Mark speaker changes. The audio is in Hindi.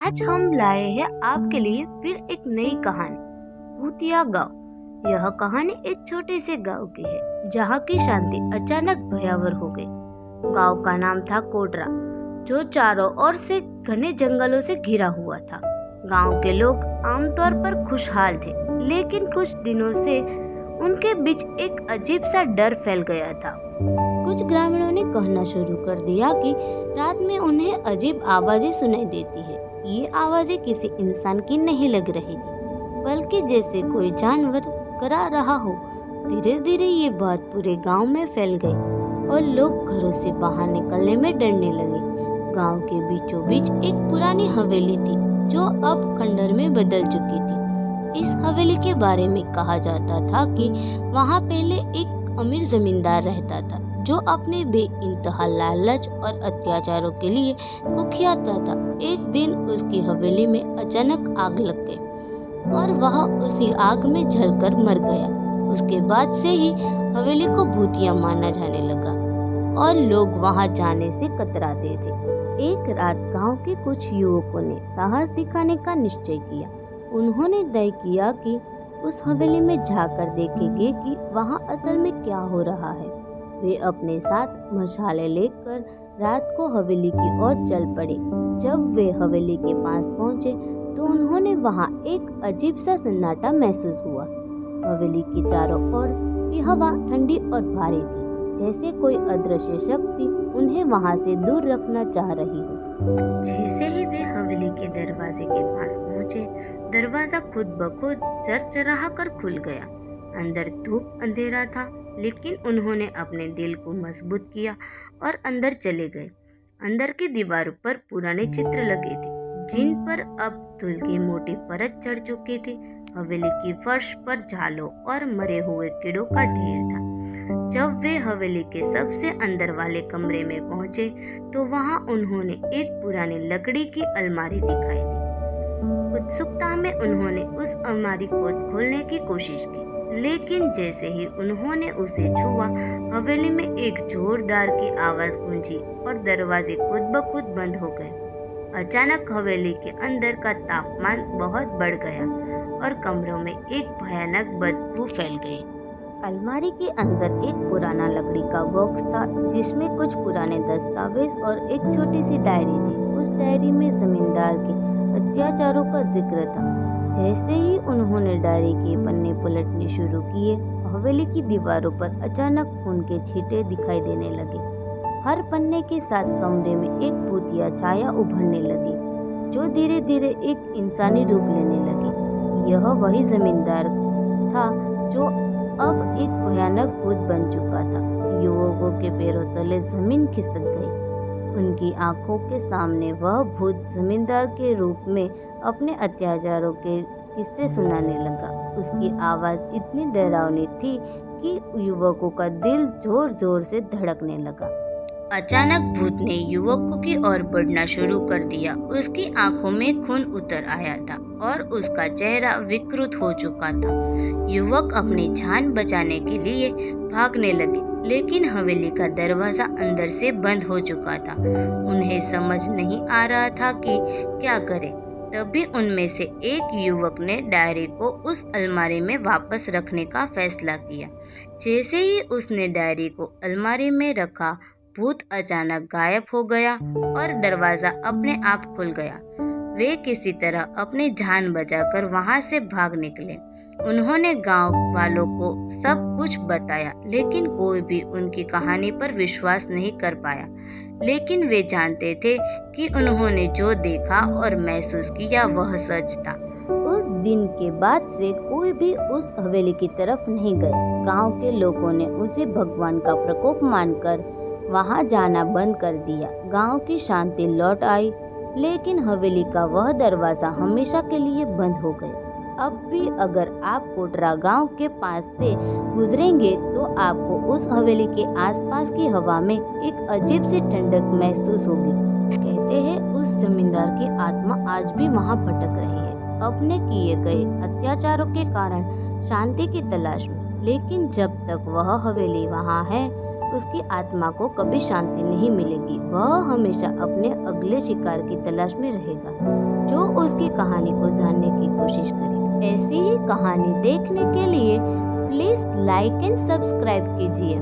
Speaker 1: आज हम लाए हैं आपके लिए फिर एक नई कहानी, भूतिया गांव। यह कहानी एक छोटे से गांव की है जहां की शांति अचानक भयावह हो गई। गांव का नाम था कोडरा, जो चारों ओर से घने जंगलों से घिरा हुआ था। गांव के लोग आमतौर पर खुशहाल थे, लेकिन कुछ दिनों से उनके बीच एक अजीब सा डर फैल गया था। कुछ ग्रामीणों ने कहना शुरू कर दिया कि रात में उन्हें अजीब आवाजें सुनाई देती है। ये आवाजें किसी इंसान की नहीं लग रही थी, बल्कि जैसे कोई जानवर करा रहा हो। धीरे धीरे ये बात पूरे गांव में फैल गई और लोग घरों से बाहर निकलने में डरने लगे। गांव के बीचों बीच एक पुरानी हवेली थी, जो अब खंडर में बदल चुकी थी। इस हवेली के बारे में कहा जाता था कि वहां पहले एक अमीर जमींदार रहता था, जो अपने बेइंतहा लालच और अत्याचारों के लिए कुख्यात था। एक दिन उसकी हवेली में अचानक आग लग गई और वह उसी आग में जलकर मर गया। उसके बाद से ही हवेली को भूतिया माना जाने लगा और लोग वहां जाने से कतराते थे। एक रात गांव के कुछ युवकों ने साहस दिखाने का निश्चय किया। उन्होंने तय किया कि उस हवेली में जाकर देखेंगे कि वहां असल में क्या हो रहा है। वे अपने साथ मशाले लेकर रात को हवेली की ओर चल पड़े। जब वे हवेली के पास पहुंचे तो उन्होंने वहां एक अजीब सा सन्नाटा महसूस हुआ। हवेली के चारों ओर की हवा ठंडी और भारी थी, जैसे कोई अदृश्य शक्ति उन्हें वहां से दूर रखना चाह रही हो। जैसे ही वे हवेली के दरवाजे के पास पहुंचे, दरवाजा खुद ब खुद चरचरा कर खुल गया। अंदर धूप अंधेरा था, लेकिन उन्होंने अपने दिल को मजबूत किया और अंदर चले गए। अंदर की दीवारों पर पुराने चित्र लगे थे, जिन पर अब धूल की मोटी परत चढ़ चुकी थी। हवेली की फर्श पर झालों और मरे हुए कीड़ों का ढेर था। जब वे हवेली के सबसे अंदर वाले कमरे में पहुंचे तो वहां उन्होंने एक पुरानी लकड़ी की अलमारी दिखाई दी। उत्सुकता में उन्होंने उस अलमारी को खोलने की कोशिश की, लेकिन जैसे ही उन्होंने उसे छुआ, हवेली में एक जोरदार की आवाज गूंजी और दरवाजे खुद ब खुद बंद हो गए। अचानक हवेली के अंदर का तापमान बहुत बढ़ गया और कमरों में एक भयानक बदबू फैल गई। अलमारी के अंदर एक पुराना लकड़ी का बॉक्स था, जिसमें कुछ पुराने दस्तावेज और एक छोटी सी डायरी थी। उस डायरी में जमींदार के अत्याचारों का जिक्र था। जैसे ही उन्होंने डायरी के पन्ने पलटने शुरू किए, हवेली की दीवारों पर अचानक खून के छींटे दिखाई देने लगे। हर पन्ने के साथ कमरे में एक भूतिया छाया उभरने लगी, जो धीरे धीरे एक इंसानी रूप लेने लगी। यह वही जमींदार था जो अब एक भयानक भूत बन चुका था। युवकों के पैरों तले जमीन खिसक गई। उनकी आंखों के सामने वह भूत जमींदार के रूप में अपने अत्याचारों के किस्से सुनाने लगा। उसकी आवाज इतनी डरावनी थी कि युवकों का दिल जोर जोर से धड़कने लगा। अचानक भूत ने युवकों की ओर बढ़ना शुरू कर दिया। उसकी आंखों में खून उतर आया था और उसका चेहरा विकृत हो चुका था। युवक अपनी जान बचाने के लिए भागने लगे, लेकिन हवेली का दरवाजा अंदर से बंद हो चुका था। उन्हें समझ नहीं आ रहा था कि क्या करें। तभी उनमें से एक युवक ने डायरी को उस अलमारी में वापस रखने का फैसला किया। जैसे ही उसने डायरी को अलमारी में रखा, भूत अचानक गायब हो गया और दरवाजा अपने आप खुल गया। वे किसी तरह अपनी जान बचाकर वहां से भाग निकले। उन्होंने गांव वालों को सब कुछ बताया, लेकिन कोई भी उनकी कहानी पर विश्वास नहीं कर पाया। लेकिन वे जानते थे कि उन्होंने जो देखा और महसूस किया वह सच था। उस दिन के बाद से कोई भी उस हवेली की तरफ नहीं गए। गांव के लोगों ने उसे भगवान का प्रकोप मानकर वहां जाना बंद कर दिया। गांव की शांति लौट आई, लेकिन हवेली का वह दरवाजा हमेशा के लिए बंद हो गया। अब भी अगर आप कोडरा गांव के पास से गुजरेंगे तो आपको उस हवेली के आसपास की हवा में एक अजीब सी ठंडक महसूस होगी। कहते हैं उस जमींदार की आत्मा आज भी वहां भटक रही है, अपने किए गए अत्याचारों के कारण शांति की तलाश में। लेकिन जब तक वह हवेली वहां है, उसकी आत्मा को कभी शांति नहीं मिलेगी। वह हमेशा अपने अगले शिकार की तलाश में रहेगा, जो उसकी कहानी को जानने की कोशिश करेंगे। ऐसी ही कहानी देखने के लिए प्लीज लाइक एंड सब्सक्राइब कीजिए।